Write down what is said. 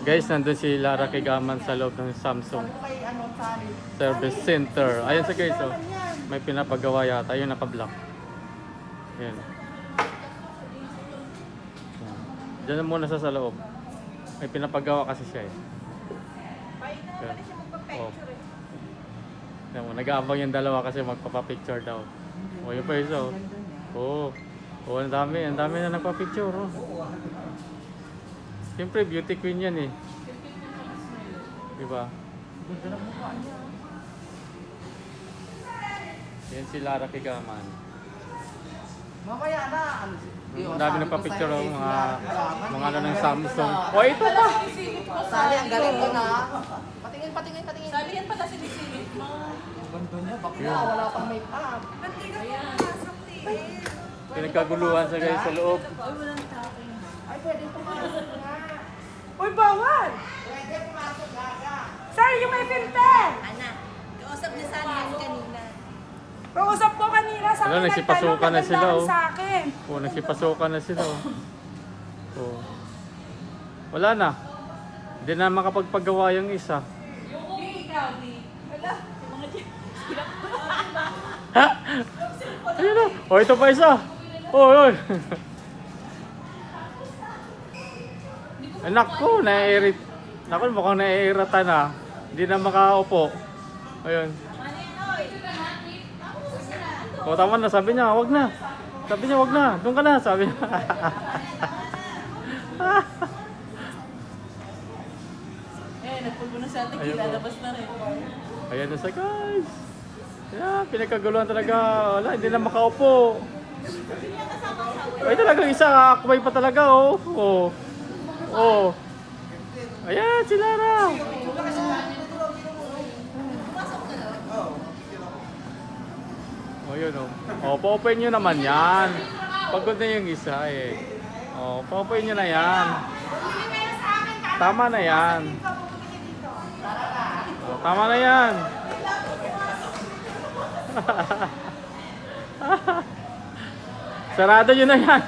Guys, nandun si Lara Kigaman sa loob ng Samsung Service Center. Ayan sa guys, oh. May pinapagawa yata. Ayun, naka-block. Ayan. Diyan na muna sa loob. May pinapagawa kasi siya eh. Ayan. Oh. Ayan, nag-aabang yung dalawa kasi magpapapicture daw. O, yun pa isa, oh. Oo. Oh, ang dami na nagpa-picture, oh. Siyempre, beauty queen yan eh. Diba? Yan si Lara Kigaman. Mamaya na. Ang dami nagpa-picture, oh, mga ano ng Samsung. Oh, ito pa! Sali, ang galing ko na. Patingin. Sabi yan pala sinisilip mo. Ganda niya, bakla, wala pang make-up. Pinagkaguluhan sa guys sa loob. Ay, walang tao. Ay, pwede pumasok nga. Uy, bawal! Pwede pumasok nga. Sir, yung may filter! Anak, kausap niya sana yan kanina. Pausap ko kanina sa Wala, akin, nagsipasukan na sila, oh. sa akin. Oh, nagsipasukan na sila, oh. Oh. Wala na. Hindi na makapagpagawa yung isa. Di ikaw, di. Wala, yung mga Ayun na. Oh, ito pa isa. Oy. Anak ko, nai-irrit. Naku, mukhang nai-irrita na. Hindi na makaupo. Ayun. O, tama na. Sabi niya, wag na. Sabi niya, wag na. Doon ka na. Sabi niya. nagpulbo na sa atin, Ayun, kilalabas na rin. Ayan na sa guys. Yeah, pinagkaguluhan talaga. Wala, hindi na makaupo. Ay, talagang isa. Akbay pa talaga, oh. Oh. Oh. Ayan, si Lara. Oh, yun, oh. Oh, pa-open nyo naman yan. Pagod na yung isa, eh. Oh, pa-open nyo na yan. Tama na yan. Oh, tama na yan. Sarado nyo na yan.